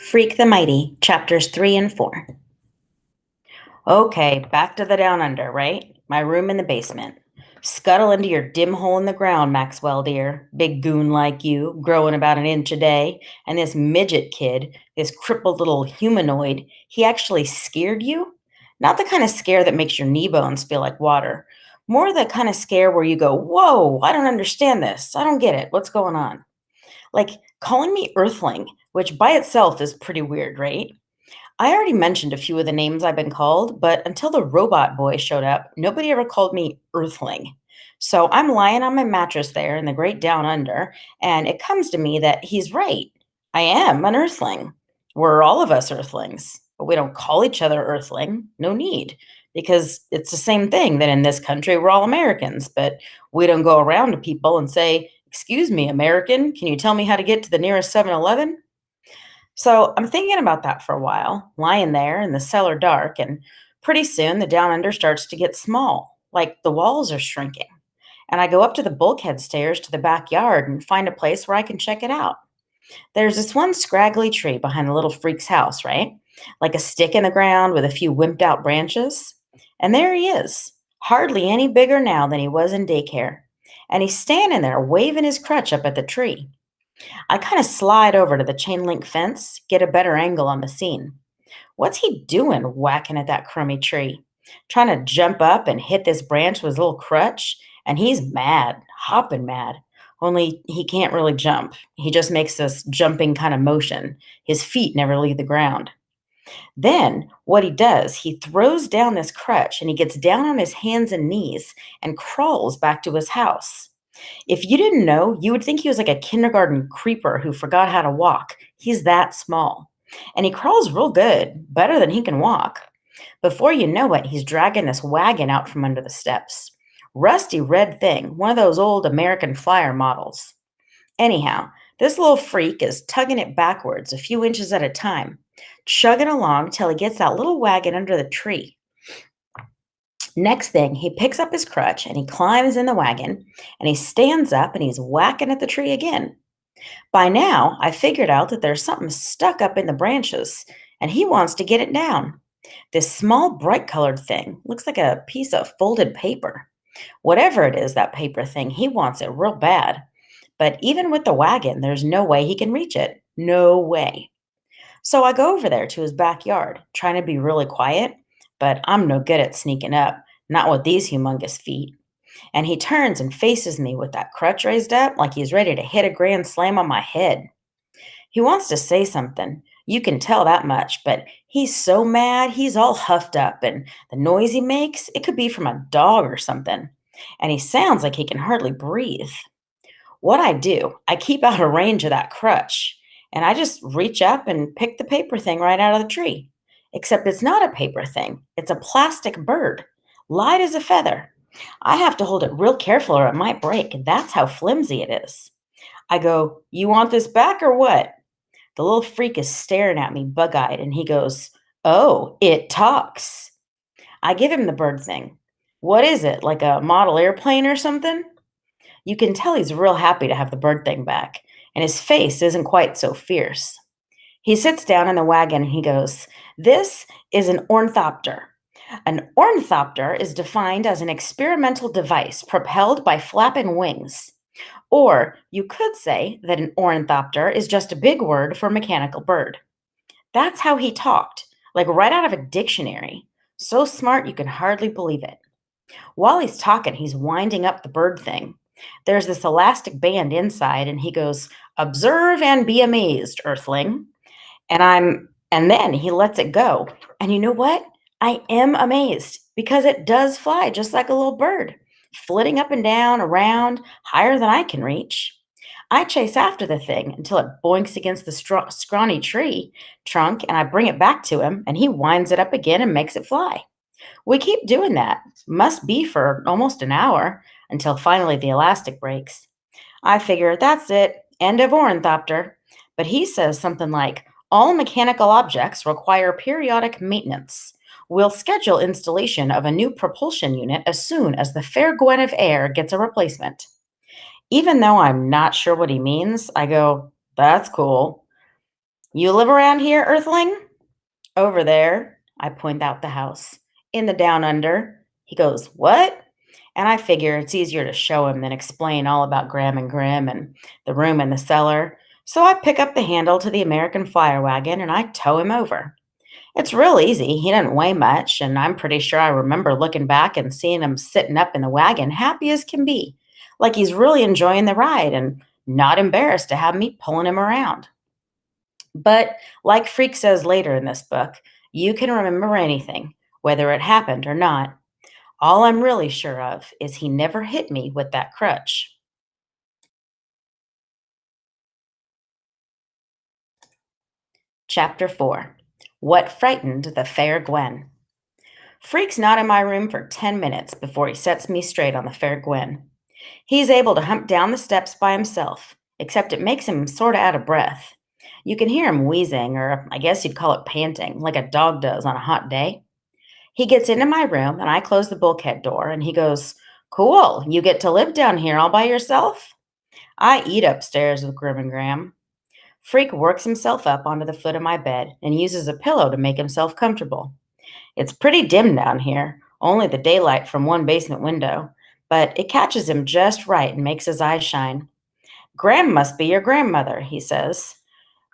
Freak the Mighty, chapters 3 and 4. Okay, back to the down under, right? My room in the basement. Scuttle into your dim hole in the ground, Maxwell dear. Big goon like you, growing about an inch a day. And this midget kid, this crippled little humanoid, he actually scared you? Not the kind of scare that makes your knee bones feel like water. More the kind of scare where you go, whoa, I don't understand this. I don't get it. What's going on? Like calling me Earthling, which by itself is pretty weird, right? I already mentioned a few of the names I've been called, but until the robot boy showed up, nobody ever called me Earthling. So I'm lying on my mattress there in the great down under, and it comes to me that he's right. I am an Earthling. We're all of us Earthlings, but we don't call each other Earthling. No need, because it's the same thing that in this country we're all Americans, but we don't go around to people and say, "Excuse me, American, can you tell me how to get to the nearest 7-Eleven?" So I'm thinking about that for a while, lying there in the cellar dark, and pretty soon the down under starts to get small, like the walls are shrinking. And I go up to the bulkhead stairs to the backyard and find a place where I can check it out. There's this one scraggly tree behind the little freak's house, right? Like a stick in the ground with a few wimped out branches. And there he is, hardly any bigger now than he was in daycare. And he's standing there waving his crutch up at the tree. I kind of slide over to the chain link fence, get a better angle on the scene. What's he doing whacking at that crummy tree? Trying to jump up and hit this branch with his little crutch? And he's mad, hopping mad. Only he can't really jump. He just makes this jumping kind of motion. His feet never leave the ground. Then, what he does, he throws down this crutch and he gets down on his hands and knees and crawls back to his house. If you didn't know, you would think he was like a kindergarten creeper who forgot how to walk. He's that small. And he crawls real good, better than he can walk. Before you know it, he's dragging this wagon out from under the steps. Rusty red thing, one of those old American Flyer models. Anyhow, this little freak is tugging it backwards a few inches at a time, chugging along till he gets that little wagon under the tree. Next thing, he picks up his crutch and he climbs in the wagon and he stands up and he's whacking at the tree again. By now, I figured out that there's something stuck up in the branches and he wants to get it down. This small, bright colored thing looks like a piece of folded paper. Whatever it is, that paper thing, he wants it real bad. But even with the wagon, there's no way he can reach it. No way. So I go over there to his backyard, trying to be really quiet, but I'm no good at sneaking up, not with these humongous feet. And he turns and faces me with that crutch raised up like he's ready to hit a grand slam on my head. He wants to say something. You can tell that much, but he's so mad, he's all huffed up, and the noise he makes, it could be from a dog or something. And he sounds like he can hardly breathe. What I do, I keep out of range of that crutch, and I just reach up and pick the paper thing right out of the tree. Except it's not a paper thing, it's a plastic bird, light as a feather. I have to hold it real careful or it might break. That's how flimsy it is. I go, "You want this back or what?" The little freak is staring at me bug eyed and he goes, "Oh, it talks." I give him the bird thing. "What is it, like a model airplane or something?" You can tell he's real happy to have the bird thing back, and his face isn't quite so fierce. He sits down in the wagon and he goes, "This is an ornithopter. An ornithopter is defined as an experimental device propelled by flapping wings. Or you could say that an ornithopter is just a big word for mechanical bird." That's how he talked, like right out of a dictionary. So smart you can hardly believe it. While he's talking, he's winding up the bird thing. There's this elastic band inside, and he goes, "Observe and be amazed, Earthling." And then he lets it go. And you know what? I am amazed because it does fly just like a little bird, flitting up and down, around, higher than I can reach. I chase after the thing until it boinks against the scrawny tree trunk, and I bring it back to him, and he winds it up again and makes it fly. We keep doing that, must be for almost an hour, until finally the elastic breaks. I figure that's it, end of ornithopter. But he says something like, "All mechanical objects require periodic maintenance. We'll schedule installation of a new propulsion unit as soon as the fair Gwen of Air gets a replacement." Even though I'm not sure what he means, I go, "That's cool." You live around here, Earthling? Over there. I point out the house. In the down under. He goes, What? And I figure it's easier to show him than explain all about Graham and Grimm and the room in the cellar. So I pick up the handle to the American fire wagon and I tow him over. It's real easy. He doesn't weigh much, and I'm pretty sure I remember looking back and seeing him sitting up in the wagon, happy as can be, like he's really enjoying the ride and not embarrassed to have me pulling him around. But like Freak says later in this book, you can remember anything, whether it happened or not. All I'm really sure of is he never hit me with that crutch. Chapter 4. What Frightened the Fair Gwen. Freak's not in my room for 10 minutes before he sets me straight on the Fair Gwen. He's able to hump down the steps by himself, except it makes him sort of out of breath. You can hear him wheezing, or I guess you'd call it panting, like a dog does on a hot day. He gets into my room, and I close the bulkhead door, and he goes, Cool, you get to live down here all by yourself? I eat upstairs with Grim and Graham. Freak works himself up onto the foot of my bed and uses a pillow to make himself comfortable. It's pretty dim down here, only the daylight from one basement window, but it catches him just right and makes his eyes shine. Grim must be your grandmother, he says.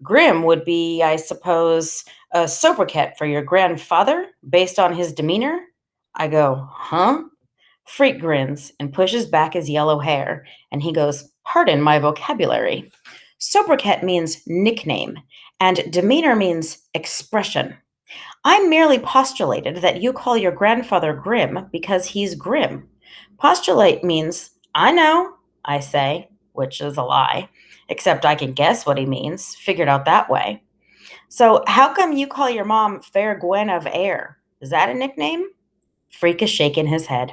Grim would be, I suppose, a sobriquet for your grandfather, based on his demeanor? I go, Huh? Freak grins and pushes back his yellow hair, and he goes, Pardon my vocabulary. Sobriquet means nickname, and demeanor means expression. I merely postulated that you call your grandfather Grim because he's grim. Postulate means, I know, I say, which is a lie, except I can guess what he means, figured out that way. So, how come you call your mom Fair Gwen of Air? Is that a nickname? Freak is shaking his head.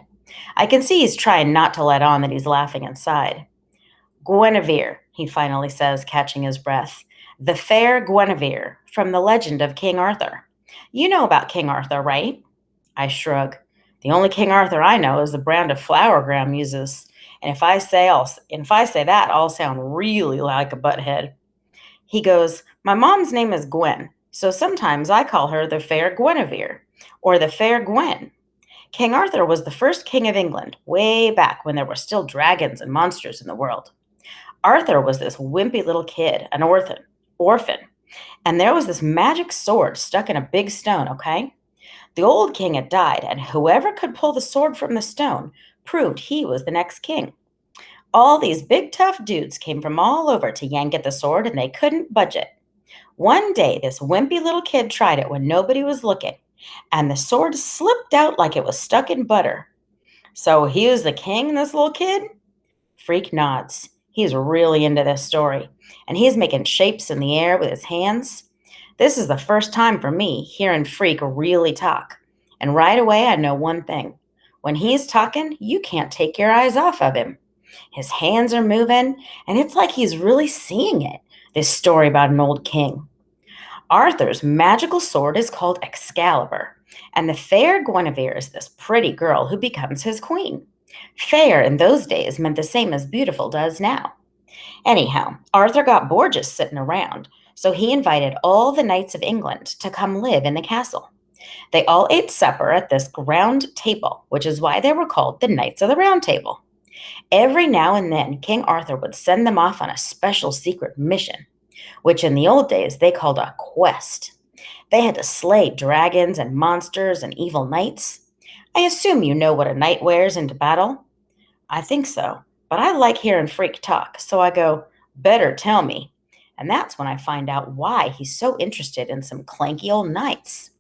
I can see he's trying not to let on that he's laughing inside. Guinevere, he finally says, catching his breath. The fair Guinevere, from the legend of King Arthur. You know about King Arthur, right? I shrug. The only King Arthur I know is the brand of flour Graham uses. And if I say that, I'll sound really like a butthead. He goes, My mom's name is Gwen, so sometimes I call her the fair Guinevere, or the fair Gwen. King Arthur was the first king of England, way back when there were still dragons and monsters in the world. Arthur was this wimpy little kid, an orphan, and there was this magic sword stuck in a big stone, okay? The old king had died, and whoever could pull the sword from the stone proved he was the next king. All these big tough dudes came from all over to yank at the sword, and they couldn't budge it. One day, this wimpy little kid tried it when nobody was looking, and the sword slipped out like it was stuck in butter. So he was the king, this little kid? Freak nods. He's really into this story, and he's making shapes in the air with his hands. This is the first time for me hearing Freak really talk. And right away, I know one thing. When he's talking, you can't take your eyes off of him. His hands are moving, and it's like he's really seeing it, this story about an old king. Arthur's magical sword is called Excalibur, and the fair Guinevere is this pretty girl who becomes his queen. Fair in those days meant the same as beautiful does now. Anyhow, Arthur got bored just sitting around, so he invited all the knights of England to come live in the castle. They all ate supper at this round table, which is why they were called the Knights of the Round Table. Every now and then, King Arthur would send them off on a special secret mission, which in the old days they called a quest. They had to slay dragons and monsters and evil knights. I assume you know what a knight wears into battle? I think so, but I like hearing Freak talk, so I go, Better tell me. And that's when I find out why he's so interested in some clanky old knights.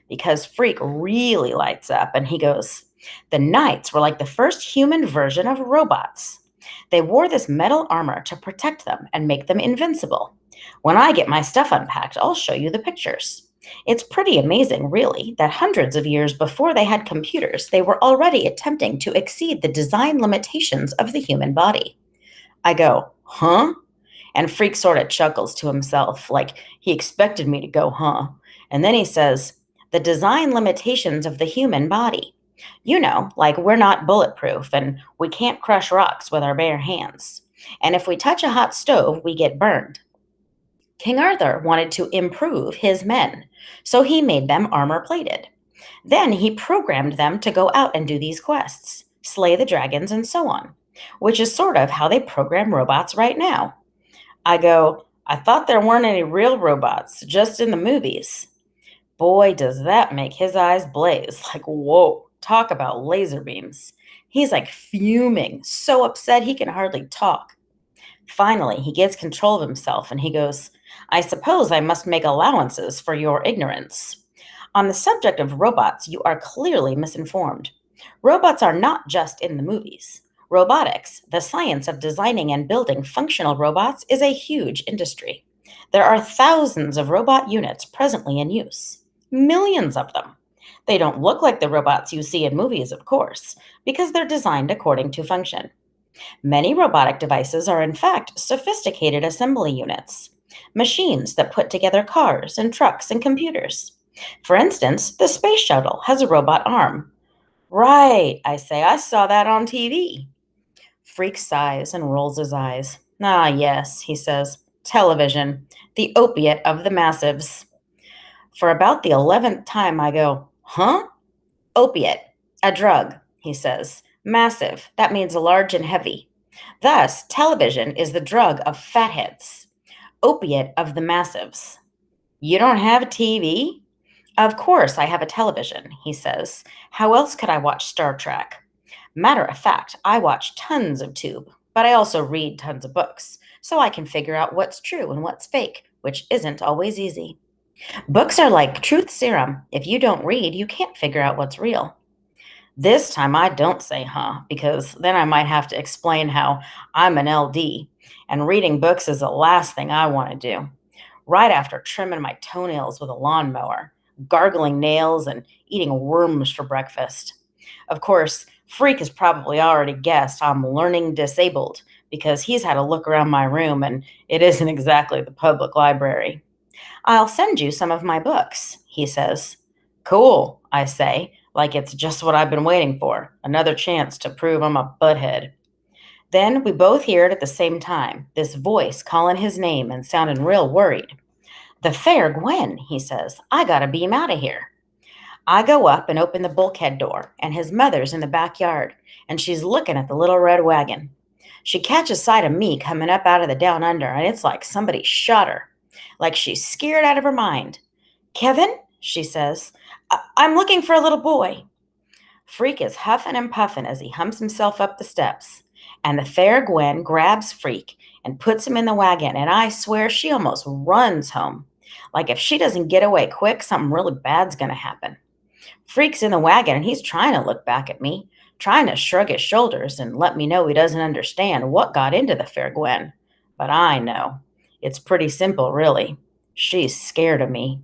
Because Freak really lights up and he goes, The knights were like the first human version of robots. They wore this metal armor to protect them and make them invincible. When I get my stuff unpacked, I'll show you the pictures. It's pretty amazing, really, that hundreds of years before they had computers, they were already attempting to exceed the design limitations of the human body. I go, Huh? And Freak sort of chuckles to himself, like he expected me to go, Huh? And then he says, The design limitations of the human body. You know, like we're not bulletproof and we can't crush rocks with our bare hands. And if we touch a hot stove, we get burned. King Arthur wanted to improve his men, so he made them armor plated. Then he programmed them to go out and do these quests, slay the dragons, and so on, which is sort of how they program robots right now. I go, I thought there weren't any real robots, just in the movies. Boy, does that make his eyes blaze. Like, whoa, talk about laser beams. He's like fuming, so upset he can hardly talk. Finally, he gets control of himself and he goes, I suppose I must make allowances for your ignorance. On the subject of robots, you are clearly misinformed. Robots are not just in the movies. Robotics, the science of designing and building functional robots, is a huge industry. There are thousands of robot units presently in use, millions of them. They don't look like the robots you see in movies, of course, because they're designed according to function. Many robotic devices are, in fact, sophisticated assembly units, machines that put together cars and trucks and computers. For instance, the space shuttle has a robot arm. Right, I say, I saw that on TV. Freak sighs and rolls his eyes. Ah, yes, he says, television, the opiate of the massives. For about the 11th time, I go, huh? Opiate, a drug, he says. Massive, that means large and heavy. Thus, television is the drug of fatheads, opiate of the massives. You don't have a TV? Of course, I have a television, he says. How else could I watch Star Trek? Matter of fact, I watch tons of tube, but I also read tons of books, so I can figure out what's true and what's fake, which isn't always easy. Books are like truth serum. If you don't read, you can't figure out what's real. This time I don't say huh, because then I might have to explain how I'm an LD, and reading books is the last thing I want to do. Right after trimming my toenails with a lawnmower, gargling nails, and eating worms for breakfast. Of course, Freak has probably already guessed I'm learning disabled because he's had a look around my room and it isn't exactly the public library. I'll send you some of my books, he says. Cool, I say, like it's just what I've been waiting for, another chance to prove I'm a butthead. Then we both hear it at the same time, this voice calling his name and sounding real worried. The fair Gwen, he says. I gotta beam out of here. I go up and open the bulkhead door, and his mother's in the backyard, and she's looking at the little red wagon. She catches sight of me coming up out of the down under, and it's like somebody shot her, like she's scared out of her mind. Kevin, she says, I'm looking for a little boy. Freak is huffing and puffing as he humps himself up the steps, and the fair Gwen grabs Freak and puts him in the wagon, and I swear she almost runs home. Like if she doesn't get away quick, something really bad's going to happen. Freak's in the wagon and he's trying to look back at me, trying to shrug his shoulders and let me know he doesn't understand what got into the fair Gwen. But I know. It's pretty simple, really. She's scared of me.